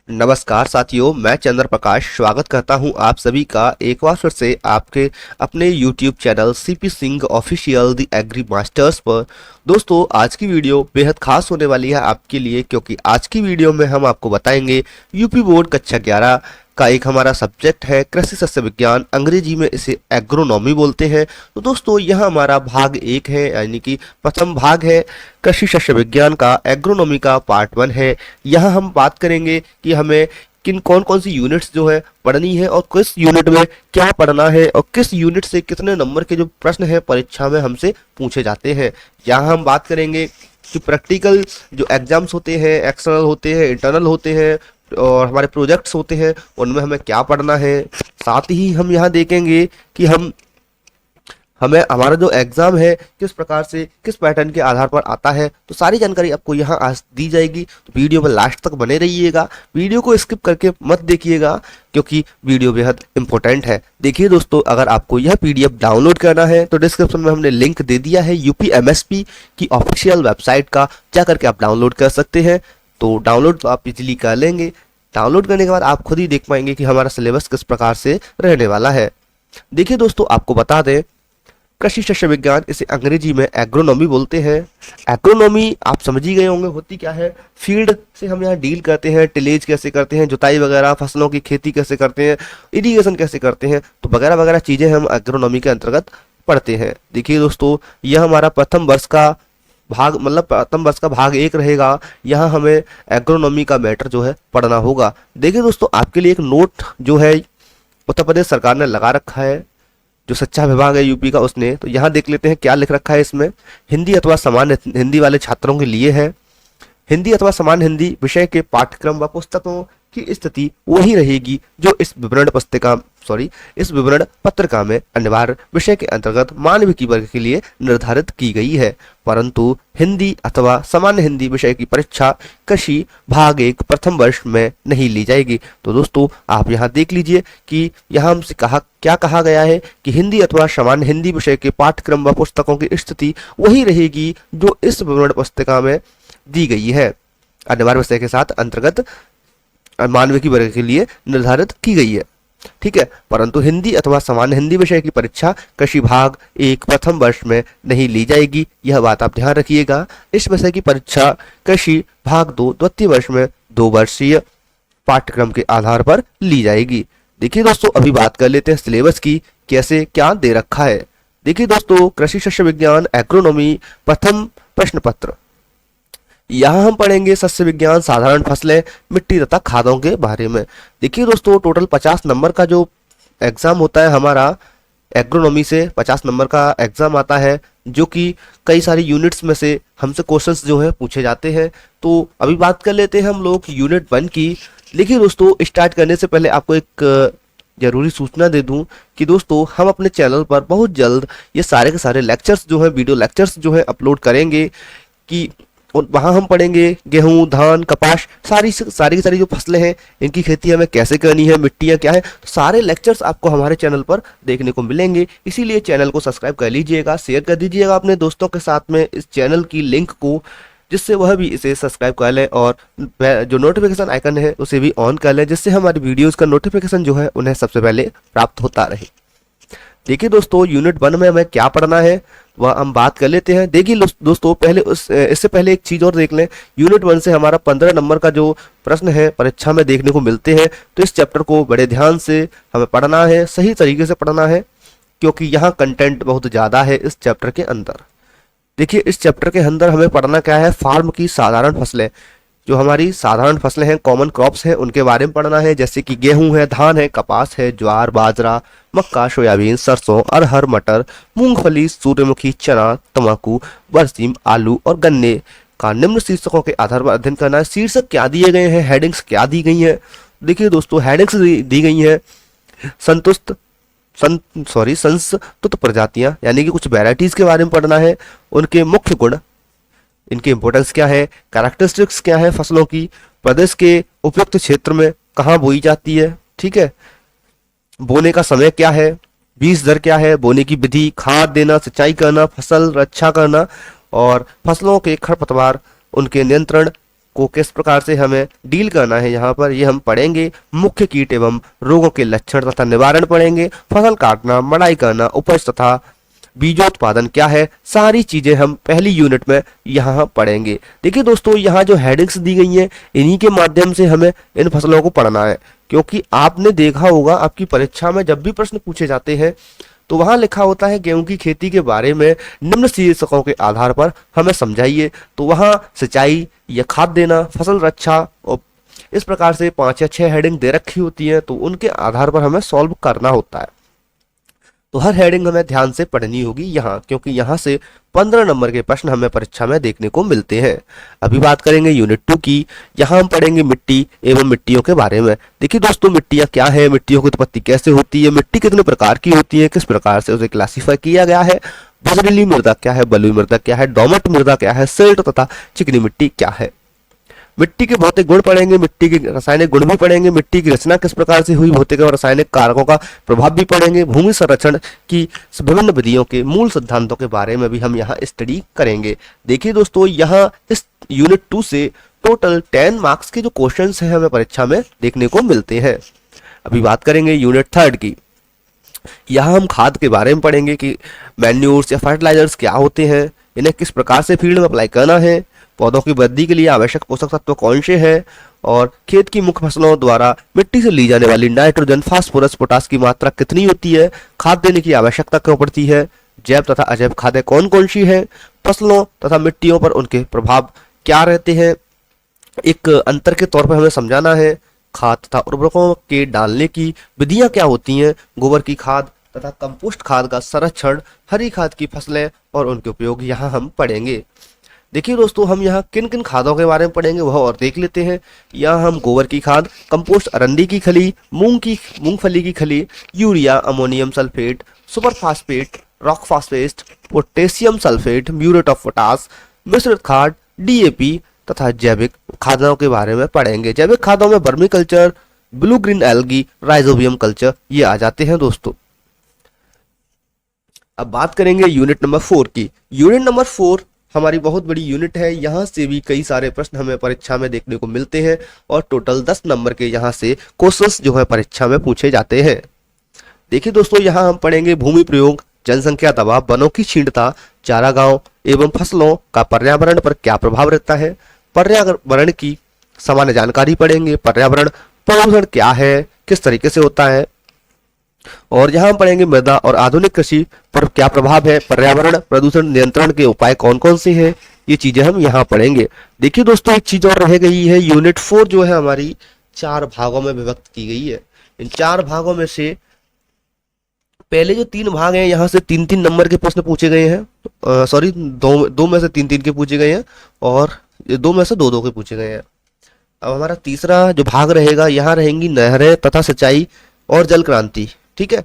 नमस्कार साथियों, मैं चंद्र प्रकाश स्वागत करता हूं आप सभी का एक बार फिर से आपके अपने YouTube channel CP Singh official the agri masters पर। दोस्तों, आज की वीडियो बेहद खास होने वाली है आपके लिए, क्योंकि आज की वीडियो में हम आपको बताएंगे यूपी बोर्ड कक्षा 11 का एक हमारा सब्जेक्ट है कृषि सस्य विज्ञान, अंग्रेजी में इसे एग्रोनॉमी बोलते हैं। तो दोस्तों, यह हमारा भाग 1 है, यानी कि प्रथम भाग है कृषि सस्य विज्ञान का। एग्रोनॉमी का पार्ट 1 है। यहाँ हम बात करेंगे कि हमें किन कौन कौन सी यूनिट्स जो है पढ़नी है और किस यूनिट में क्या पढ़ना है और किस यूनिट से कितने नंबर के जो प्रश्न है परीक्षा में हमसे पूछे जाते हैं। यहाँ हम बात करेंगे कि प्रैक्टिकल जो एग्जाम्स होते हैं, एक्सटर्नल होते हैं, इंटरनल होते हैं और हमारे प्रोजेक्ट्स होते हैं, उनमें हमें क्या पढ़ना है। साथ ही हम यहाँ देखेंगे कि हमें हमारा जो एग्जाम है किस प्रकार से किस पैटर्न के आधार पर आता है। तो सारी जानकारी आपको यहाँ आज दी जाएगी, तो वीडियो में लास्ट तक बने रहिएगा। वीडियो को स्किप करके मत देखिएगा, क्योंकि वीडियो बेहद इंपॉर्टेंट है। देखिए दोस्तों, अगर आपको यह पीडीएफ डाउनलोड करना है तो डिस्क्रिप्शन में हमने लिंक दे दिया है यूपीएमएसपी की ऑफिशियल वेबसाइट का, जा करके आप डाउनलोड कर सकते हैं। तो डाउनलोड तो आप इजीली कर लेंगे। डाउनलोड करने के बाद आप खुद ही देख पाएंगे कि हमारा सिलेबस किस प्रकार से रहने वाला है। देखिए दोस्तों, आपको बता दें, कृषि शस्य विज्ञान, इसे अंग्रेजी में एग्रोनॉमी बोलते हैं। एग्रोनॉमी आप समझ ही गए होंगे होती क्या है। फील्ड से हम यहाँ डील करते हैं, टिलेज कैसे करते हैं, जुताई वगैरह, फसलों की खेती कैसे करते हैं, इरिगेशन कैसे करते हैं, तो वगैरह वगैरह चीजें हम एग्रोनॉमी के अंतर्गत पढ़ते हैं। देखिए दोस्तों, यह हमारा प्रथम वर्ष का भाग, मतलब प्रथम वर्ष का भाग 1 रहेगा। यहाँ हमें एग्रोनॉमी का मैटर जो है पढ़ना होगा। देखिए दोस्तों, आपके लिए एक नोट जो है उत्तर प्रदेश सरकार ने लगा रखा है, जो शिक्षा विभाग है यूपी का, उसने। तो यहाँ देख लेते हैं क्या लिख रखा है इसमें। हिंदी अथवा सामान्य हिंदी वाले छात्रों के लिए है। हिंदी अथवा सामान्य हिंदी विषय के पाठ्यक्रम व पुस्तकों की स्थिति वही रहेगी जो इस विवरण पत्रिका में अनिवार्य विषय के अंतर्गत मानविकी वर्ग के लिए निर्धारित की गई है, परंतु हिंदी अथवा सामान्य हिंदी विषय की परीक्षा कृषि भाग 1 प्रथम वर्ष में नहीं ली जाएगी। तो दोस्तों, आप यहाँ देख लीजिए कि यहाँ हमसे क्या कहा गया है कि हिंदी अथवा सामान्य हिंदी विषय के पाठ्यक्रम व पुस्तकों की स्थिति वही रहेगी जो इस विवरण पुस्तिका में दी गई है, अनिवार्य विषय के साथ अंतर्गत मानविकी वर्ग के लिए निर्धारित की गई है। ठीक है, परंतु हिंदी अथवा सामान्य हिंदी विषय की परीक्षा कृषि भाग 1 प्रथम वर्ष में नहीं ली जाएगी। यह बात आप ध्यान रखिएगा। इस विषय की परीक्षा कृषि भाग 2 द्वितीय वर्ष में 2 वर्षीय पाठ्यक्रम के आधार पर ली जाएगी। देखिए दोस्तों, अभी बात कर लेते हैं सिलेबस की, कैसे क्या दे रखा है। देखिए दोस्तों, कृषि शस्य विज्ञान एग्रोनॉमी प्रथम प्रश्न पत्र। यहाँ हम पढ़ेंगे सस्य विज्ञान, साधारण फसलें, मिट्टी तथा खादों के बारे में। देखिए दोस्तों, टोटल 50 नंबर का जो एग्जाम होता है हमारा एग्रोनॉमी से, 50 नंबर का एग्जाम आता है, जो कि कई सारी यूनिट्स में से हमसे क्वेश्चंस जो है पूछे जाते हैं। तो अभी बात कर लेते हैं हम लोग यूनिट 1 की। देखिए दोस्तों, स्टार्ट करने से पहले आपको एक जरूरी सूचना दे दूं कि दोस्तों, हम अपने चैनल पर बहुत जल्द ये सारे के सारे लेक्चर्स जो है, वीडियो लेक्चर्स जो है अपलोड करेंगे, कि वहां हम पढ़ेंगे गेहूं, धान, कपास, सारी की सारी जो फसलें हैं इनकी खेती हमें कैसे करनी है, मिट्टियां क्या है, तो सारे लेक्चर्स आपको हमारे चैनल पर देखने को मिलेंगे। इसीलिए चैनल को सब्सक्राइब कर लीजिएगा, शेयर कर दीजिएगा अपने दोस्तों के साथ में इस चैनल की लिंक को, जिससे वह भी इसे सब्सक्राइब कर लें और जो नोटिफिकेशन आइकन है उसे भी ऑन कर लें, जिससे हमारी वीडियोज का नोटिफिकेशन जो है उन्हें सबसे पहले प्राप्त होता रहे। देखिए दोस्तों, यूनिट 1 में हमें क्या पढ़ना है वह हम बात कर लेते हैं। देखिए दोस्तों, इससे पहले एक चीज और देख लें। यूनिट 1 से हमारा 15 नंबर का जो प्रश्न है परीक्षा में देखने को मिलते हैं, तो इस चैप्टर को बड़े ध्यान से हमें पढ़ना है, सही तरीके से पढ़ना है, क्योंकि यहाँ कंटेंट बहुत ज्यादा है इस चैप्टर के अंदर। देखिए, इस चैप्टर के अंदर हमें पढ़ना क्या है, फार्म की साधारण फसलें, जो हमारी साधारण फसलें हैं, कॉमन क्रॉप्स हैं, उनके बारे में पढ़ना है। जैसे कि गेहूं है, धान है, कपास है, ज्वार, बाजरा, मक्का, सोयाबीन, सरसों, अरहर, मटर, मूंगफली, सूर्यमुखी, चना, तंबाकू, बरसीम, आलू और गन्ने का निम्न शीर्षकों के आधार पर अध्ययन करना है। शीर्षक क्या दिए गए हैं, हेडिंग्स क्या दी गई हैं। देखिए दोस्तों, हेडिंग्स दी गई हैं संस्तुत प्रजातियां, यानी कि कुछ वेराइटीज के बारे में पढ़ना है, उनके मुख्य गुण, इनकी इंपॉर्टेंस क्या है, कैरेक्टरिस्टिक्स क्या है फसलों की, प्रदेश के उपयुक्त क्षेत्र में कहाँ बोई जाती है, ठीक है, बोने का समय क्या है, बीज दर क्या है, बोने की विधि, खाद देना, सिंचाई करना, फसल रक्षा करना और फसलों के खरपतवार, उनके नियंत्रण को किस प्रकार से हमें डील करना है यहाँ पर ये हम पढ़ेंगे। मुख्य कीट एवं रोगों के लक्षण तथा निवारण पढ़ेंगे। फसल काटना, मड़ाई करना, उपज तथा बीजोत्पादन क्या है, सारी चीजें हम पहली यूनिट में यहाँ पढ़ेंगे। देखिए दोस्तों, यहाँ जो हेडिंग्स दी गई हैं इन्हीं के माध्यम से हमें इन फसलों को पढ़ना है, क्योंकि आपने देखा होगा आपकी परीक्षा में जब भी प्रश्न पूछे जाते हैं तो वहां लिखा होता है गेहूं की खेती के बारे में निम्न शीर्षकों के आधार पर हमें समझाइए। तो वहां सिंचाई या खाद देना, फसल रक्षा और इस प्रकार से 5 या 6 हेडिंग दे रखी होती हैं, तो उनके आधार पर हमें सॉल्व करना होता है। तो हर हेडिंग हमें ध्यान से पढ़नी होगी यहाँ, क्योंकि यहाँ से 15 नंबर के प्रश्न हमें परीक्षा में देखने को मिलते हैं। अभी बात करेंगे यूनिट 2 की। यहाँ हम पढ़ेंगे मिट्टी एवं मिट्टियों के बारे में। देखिए दोस्तों, मिट्टियाँ क्या है, मिट्टियों की उत्पत्ति कैसे होती है, मिट्टी कितने प्रकार की होती है, किस प्रकार से उसे क्लासीफाई किया गया है, बजरीली मृदा क्या है, बलुई मृदा क्या है, दोमट मृदा क्या है, सिल्ट तथा चिकनी मिट्टी क्या है। मिट्टी के भौतिक गुण पढ़ेंगे, मिट्टी के रासायनिक गुण भी पढ़ेंगे, मिट्टी की रचना किस प्रकार से हुई, भौतिक और रासायनिक कारकों का प्रभाव भी पढ़ेंगे, भूमि संरक्षण की विभिन्न विधियों के मूल सिद्धांतों के बारे में भी हम यहाँ स्टडी करेंगे। देखिए दोस्तों, यहाँ इस यूनिट 2 से टोटल 10 मार्क्स के जो क्वेश्चंस हैं हमें परीक्षा में देखने को मिलते हैं। अभी बात करेंगे यूनिट 3 की। यहाँ हम खाद के बारे में पढ़ेंगे कि मैन्यूर्स या फर्टिलाइजर्स क्या होते हैं, इन्हें किस प्रकार से फील्ड में अप्लाई करना है, पौधों की वृद्धि के लिए आवश्यक पोषक तत्व कौन से हैं, और खेत की मुख्य फसलों द्वारा मिट्टी से ली जाने वाली नाइट्रोजन, फास्फोरस, पोटास की मात्रा कितनी होती है, खाद देने की आवश्यकता क्यों पड़ती है, जैव तथा अजैव खादें कौन कौन सी हैं, फसलों तथा मिट्टियों पर उनके प्रभाव क्या रहते हैं, एक अंतर के तौर पर हमें समझाना है। खाद तथा उर्वरकों के डालने की विधियां क्या होती हैं, गोबर की खाद तथा कंपोस्ट खाद का संरक्षण, हरी खाद की फसलें और उनके उपयोग यहाँ हम पढ़ेंगे। देखिए दोस्तों, हम यहाँ किन किन खादों के बारे में पढ़ेंगे वह और देख लेते हैं। यहाँ हम गोबर की खाद, कंपोस्ट अरंडी की खली, मूंगफली की खली, urea, ammonium sulphate, super phosphate, rock phosphate, potassium sulphate, muriate of potash, मिश्रित खाद, डीएपी तथा जैविक खादों के बारे में पढ़ेंगे। जैविक खादों में vermi culture, blue green algae, rhizobium culture ये आ जाते हैं दोस्तों। अब बात करेंगे यूनिट नंबर 4 की। यूनिट नंबर 4 हमारी बहुत बड़ी यूनिट है, यहाँ से भी कई सारे प्रश्न हमें परीक्षा में देखने को मिलते हैं और टोटल 10 नंबर के यहाँ से क्वेश्चंस जो है परीक्षा में पूछे जाते हैं। देखिए दोस्तों, यहाँ हम पढ़ेंगे भूमि प्रयोग, जनसंख्या दबाव, वनों की क्षीणता, चारागांव एवं फसलों का पर्यावरण पर क्या प्रभाव रहता है, पर्यावरण की सामान्य जानकारी पढ़ेंगे, पर्यावरण प्रदूषण क्या है, किस तरीके से होता है, और यहाँ हम पढ़ेंगे मृदा और आधुनिक कृषि पर क्या प्रभाव है, पर्यावरण प्रदूषण नियंत्रण के उपाय कौन कौन से हैं, ये चीजें हम यहाँ पढ़ेंगे। देखिए दोस्तों, एक चीज और रह गई है, यूनिट 4 जो है हमारी 4 भागों में विभक्त की गई है। इन 4 भागों में से पहले जो 3 भाग हैं यहाँ से 3-3 नंबर के प्रश्न पूछे गए हैं, सॉरी दो में से 3-3 के पूछे गए हैं और 2 में से 2-2 के पूछे गए हैं। अब हमारा तीसरा जो भाग रहेगा, यहाँ रहेंगी नहरें तथा सिंचाई और जल क्रांति, ठीक है।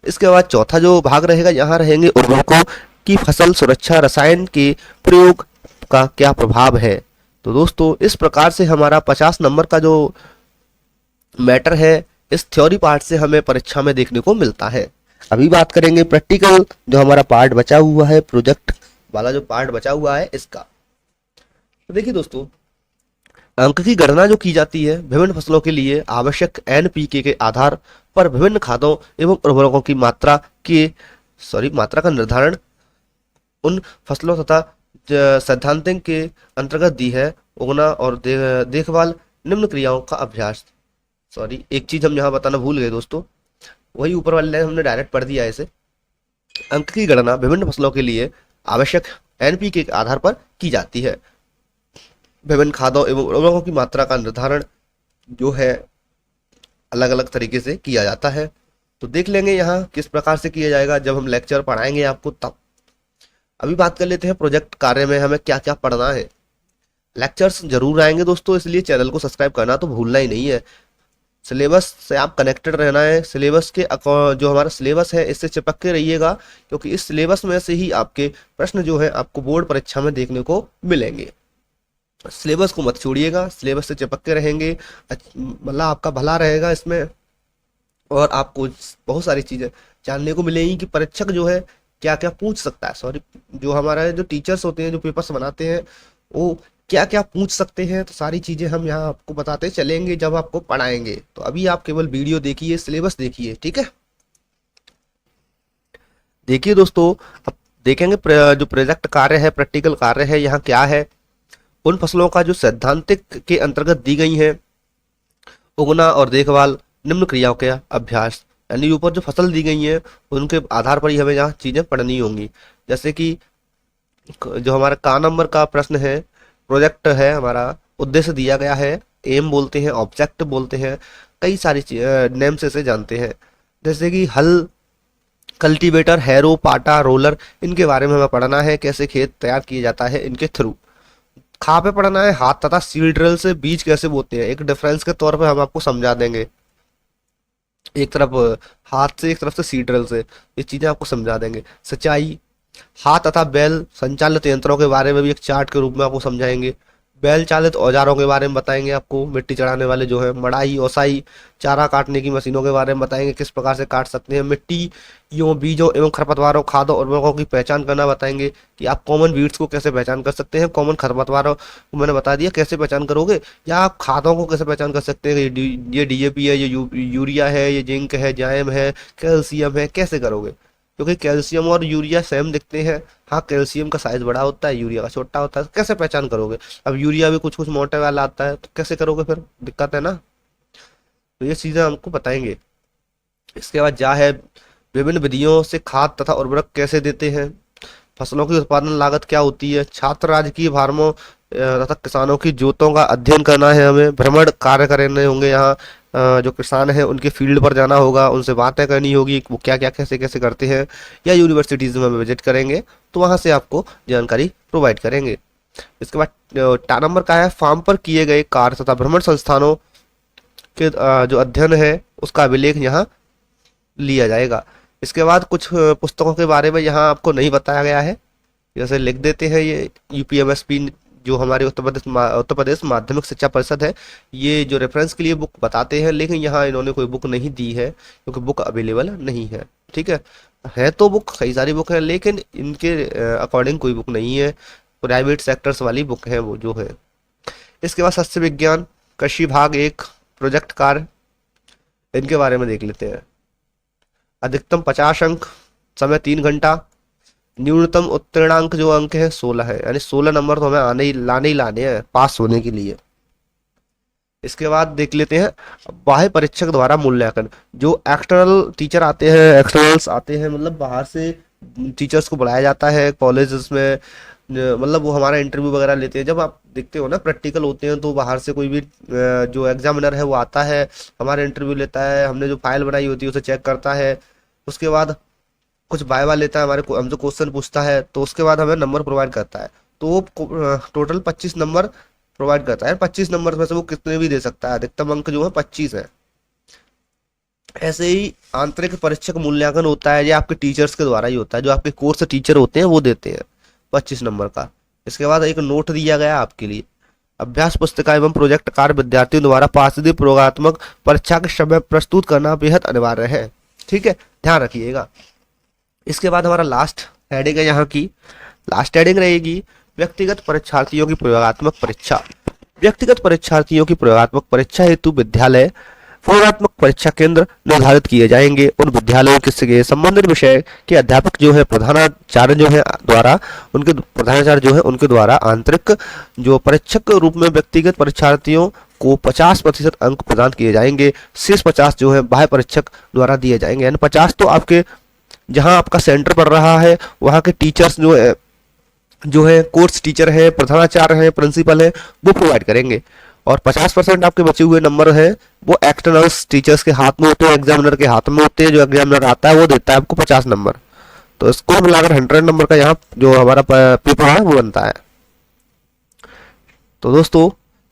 इसके बाद चौथा जो भाग रहेगा, यहाँ रहेंगे उर्वरकों की फसल सुरक्षा, रसायन के प्रयोग का क्या प्रभाव है। तो दोस्तों, इस प्रकार से हमारा 50 नंबर का जो मैटर है इस थ्योरी पार्ट से हमें परीक्षा में देखने को मिलता है। अभी बात करेंगे प्रैक्टिकल जो हमारा पार्ट बचा हुआ है, प्रोजेक्ट वाला जो पार्ट बचा हुआ है इसका। तो देखिए दोस्तों, अंक की गणना जो की जाती है विभिन्न फसलों के लिए आवश्यक एनपीके के आधार पर विभिन्न खादों एवं उर्वरकों की मात्रा का निर्धारण उन फसलों तथा सैद्धांतिक के अंतर्गत दी है। उगना और देखभाल, निम्न क्रियाओं का अभ्यास। एक चीज हम यहाँ बताना भूल गए दोस्तों, वही ऊपर वाले लाइन हमने डायरेक्ट पढ़ दिया ऐसे। अंक की गणना विभिन्न फसलों के लिए आवश्यक एनपीके के आधार पर की जाती है। विभिन्न खादों एवं उर्वरकों की मात्रा का निर्धारण जो है अलग अलग तरीके से किया जाता है। तो देख लेंगे यहाँ किस प्रकार से किया जाएगा जब हम लेक्चर पढ़ाएंगे आपको तब। अभी बात कर लेते हैं प्रोजेक्ट कार्य में हमें क्या क्या पढ़ना है। लेक्चर्स जरूर आएंगे दोस्तों, इसलिए चैनल को सब्सक्राइब करना तो भूलना ही नहीं है। सिलेबस से आप कनेक्टेड रहना है, सिलेबस के जो हमारा सिलेबस है इससे चिपक के रहिएगा, क्योंकि इस सिलेबस में से ही आपके प्रश्न जो है आपको बोर्ड परीक्षा में देखने को मिलेंगे। सिलेबस को मत छोड़िएगा, सिलेबस से चिपक के रहेंगे, मतलब आपका भला रहेगा इसमें और आपको बहुत सारी चीजें जानने को मिलेंगी कि परीक्षक जो है क्या क्या पूछ सकता है। जो हमारा जो टीचर्स होते हैं जो पेपर्स बनाते हैं वो क्या क्या पूछ सकते हैं, तो सारी चीज़ें हम यहाँ आपको बताते चलेंगे जब आपको पढ़ाएंगे। तो अभी आप केवल वीडियो देखिए, सिलेबस देखिए, ठीक है। देखिए दोस्तों, अब देखेंगे जो प्रोजेक्ट कार्य है, प्रैक्टिकल कार्य है, यहाँ क्या है। उन फसलों का जो सैद्धांतिक के अंतर्गत दी गई है, उगना और देखभाल, निम्न क्रियाओं के अभ्यास, यानी ऊपर जो फसल दी गई है उनके आधार पर ही हमें यहाँ चीजें पढ़नी होंगी। जैसे कि जो हमारा का नंबर का प्रश्न है, प्रोजेक्ट है हमारा, उद्देश्य दिया गया है, एम बोलते हैं, ऑब्जेक्ट बोलते हैं, कई सारी नेम से इसे जानते हैं। जैसे कि हल, कल्टीवेटर, हैरो, पाटा, रोलर, इनके बारे में हमें पढ़ना है, कैसे खेत तैयार किया जाता है इनके थ्रू। खा पे पढ़ना है, हाथ तथा सीड ड्रिल से बीज कैसे बोते हैं, एक डिफरेंस के तौर पे हम आपको समझा देंगे। एक तरफ हाथ से, एक तरफ से सीड ड्रिल से, ये चीजें आपको समझा देंगे। सिंचाई, हाथ तथा बैल संचालित यंत्रों के बारे में भी एक चार्ट के रूप में आपको समझाएंगे। बैल चालित औजारों के बारे में बताएंगे आपको, मिट्टी चढ़ाने वाले जो है, मड़ाई, ओसाई, चारा काटने की मशीनों के बारे में बताएंगे, किस प्रकार से काट सकते हैं। मिट्टी, यों बीजों एवं खरपतवारों, खादों और उर्वरकों की पहचान करना बताएंगे कि आप कॉमन वीड्स को कैसे पहचान कर सकते हैं, कॉमन खरपतवारों को मैंने बता दिया कैसे पहचान करोगे, या आप खादों को कैसे पहचान कर सकते हैं, ये डीएपी है, ये यूरिया है, ये जिंक है, जाइम है, कैल्शियम है, कैसे करोगे। क्योंकि कैल्शियम और यूरिया सेम दिखते हैं, हाँ कैल्शियम का साइज बड़ा होता है, यूरिया का छोटा होता है, कैसे पहचान करोगे। अब यूरिया भी कुछ कुछ मोटे वाला आता है, तो कैसे करोगे, फिर दिक्कत है ना। तो ये चीजें हमको बताएंगे। इसके बाद क्या है, विभिन्न विधियों से खाद तथा उर्वरक कैसे देते हैं, फसलों की उत्पादन लागत क्या होती है, छात्र राजकीय फार्मों तथा किसानों की जोतों का अध्ययन करना है, हमें भ्रमण कार्य करने होंगे यहाँ। जो किसान हैं उनके फील्ड पर जाना होगा, उनसे बातें करनी होगी, वो क्या क्या कैसे कैसे करते हैं, या यूनिवर्सिटीज में हम विजिट करेंगे तो वहाँ से आपको जानकारी प्रोवाइड करेंगे। इसके बाद टा नंबर का है, फार्म पर किए गए कार्य तथा भ्रमण संस्थानों के जो अध्ययन है उसका अभिलेख यहाँ लिया जाएगा। इसके बाद कुछ पुस्तकों के बारे में यहाँ आपको नहीं बताया गया है, जैसे लिख देते हैं, ये यूपीएमएसपी जो हमारे उत्तर प्रदेश माध्यमिक शिक्षा परिषद है, ये जो रेफरेंस के लिए बुक बताते हैं, लेकिन यहाँ इन्होंने कोई बुक नहीं दी है क्योंकि बुक अवेलेबल नहीं है, ठीक है तो बुक कई सारी बुक है, लेकिन इनके अकॉर्डिंग कोई बुक नहीं है, प्राइवेट सेक्टर्स वाली बुक है वो जो है। इसके बाद सस्य विज्ञान, कृषि भाग 1, प्रोजेक्ट कार्य, इनके बारे में देख लेते हैं। अधिकतम 50 अंक, समय 3 घंटा, न्यूनतम उत्तीर्णांक जो अंक है 16 है, यानी 16 नंबर तो हमें लाने ही लाने हैं पास होने के लिए। इसके बाद देख लेते हैं बाह्य परीक्षक द्वारा मूल्यांकन, जो एक्सटर्नल टीचर आते हैं, एक्सटर्नल्स आते हैं, मतलब बाहर से टीचर्स को बुलाया जाता है कॉलेजेस में, मतलब वो हमारा इंटरव्यू वगैरह लेते हैं। जब आप देखते हो ना प्रैक्टिकल होते हैं तो बाहर से कोई भी जो एग्जामिनर है वो आता है, हमारा इंटरव्यू लेता है, हमने जो फाइल बनाई होती है उसे चेक करता है, उसके बाद कुछ वाइवा लेता है, हमसे क्वेश्चन पूछता है, तो उसके बाद हमें नंबर प्रोवाइड करता है। तो वो टोटल 25 नंबर प्रोवाइड करता है। 25 नंबर में से वो कितने भी दे सकता है, अधिकतम अंक जो है 25 है। ऐसे ही आंतरिक परीक्षक मूल्यांकन होता है, ये आपके टीचर्स के द्वारा ही होता है, जो आपके कोर्स टीचर होते हैं वो देते हैं 25 नंबर का। इसके बाद एक नोट दिया गया आपके लिए, अभ्यास पुस्तिका एवं प्रोजेक्ट कार्य विद्यार्थियों द्वारा पारित प्रयोगात्मक परीक्षा के समय प्रस्तुत करना बेहद अनिवार्य है, ठीक है, ध्यान रखिएगा। इसके बाद हमारा लास्ट हेडिंग है, यहाँ की लास्ट हेडिंग रहेगी व्यक्तिगत परीक्षार्थियों की प्रयोगात्मक परीक्षा। व्यक्तिगत परीक्षार्थियों की प्रयोगात्मक परीक्षा हेतु विद्यालय प्रयोगात्मक परीक्षा केंद्र निर्धारित किए जाएंगे। उन विद्यालयों के संबंधित विषय के अध्यापक जो है, प्रधानाचार्य जो है द्वारा, उनके प्रधानाचार्य जो है उनके द्वारा आंतरिक जो परीक्षक के रूप में व्यक्तिगत परीक्षार्थियों को 50% अंक प्रदान किए जाएंगे। शेष 50 जो है बाह्य परीक्षक द्वारा दिए जाएंगे, यानी 50 तो आपके जहां आपका सेंटर पड़ रहा है वहां के टीचर्स जो है कोर्स टीचर है, प्रधानाचार्य है, प्रिंसिपल है, वो प्रोवाइड करेंगे। और 50% आपके बचे हुए नंबर है वो एक्सटर्नल्स टीचर्स के हाथ में होते हैं, एग्जामिनर के हाथ में होते हैं। जो एग्जामिनर आता है वो देता है आपको 50 नंबर, तो इसको मिलाकर 100 नंबर का यहाँ जो हमारा पेपर है वो बनता है। तो दोस्तों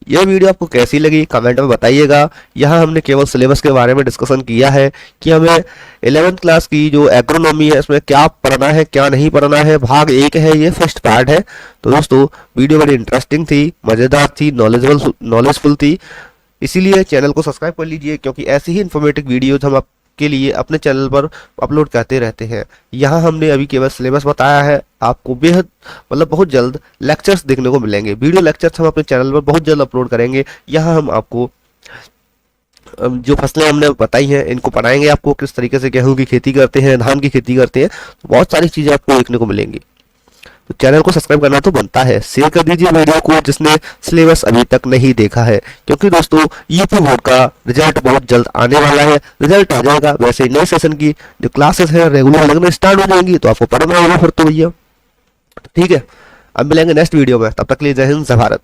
यह वीडियो आपको कैसी लगी कमेंट में बताइएगा। यहाँ हमने केवल सिलेबस के बारे में डिस्कशन किया है कि हमें 11th क्लास की जो एग्रोनॉमी है इसमें क्या पढ़ना है क्या नहीं पढ़ना है, भाग 1 है, ये फर्स्ट पार्ट है। तो दोस्तों वीडियो बड़ी इंटरेस्टिंग थी, मज़ेदार थी, नॉलेजफुल थी, इसीलिए चैनल को सब्सक्राइब कर लीजिए, क्योंकि ऐसी ही इन्फॉर्मेटिव वीडियोज हम के लिए अपने चैनल पर अपलोड करते रहते हैं। यहाँ हमने अभी केवल सिलेबस बताया है, आपको बेहद मतलब बहुत जल्द लेक्चर्स देखने को मिलेंगे। वीडियो लेक्चर्स हम अपने चैनल पर बहुत जल्द अपलोड करेंगे। यहाँ हम आपको जो फसलें हमने बताई हैं इनको पढ़ाएंगे, आपको किस तरीके से गेहूं की खेती करते हैं, धान की खेती करते हैं, तो बहुत सारी चीज़ें आपको देखने को मिलेंगी। तो चैनल को सब्सक्राइब करना तो बनता है, शेयर कर दीजिए वीडियो को जिसने सिलेबस अभी तक नहीं देखा है, क्योंकि दोस्तों यूपी बोर्ड का रिजल्ट बहुत जल्द आने वाला है। रिजल्ट आ जाएगा, वैसे नए सेशन की जो क्लासेस हैं रेगुलर लगना स्टार्ट हो जाएंगी, तो आपको पढ़ना होगा फिर तो भैया। ठीक है, अब मिलेंगे नेक्स्ट वीडियो में, तब तक के लिए जय हिंद जय भारत।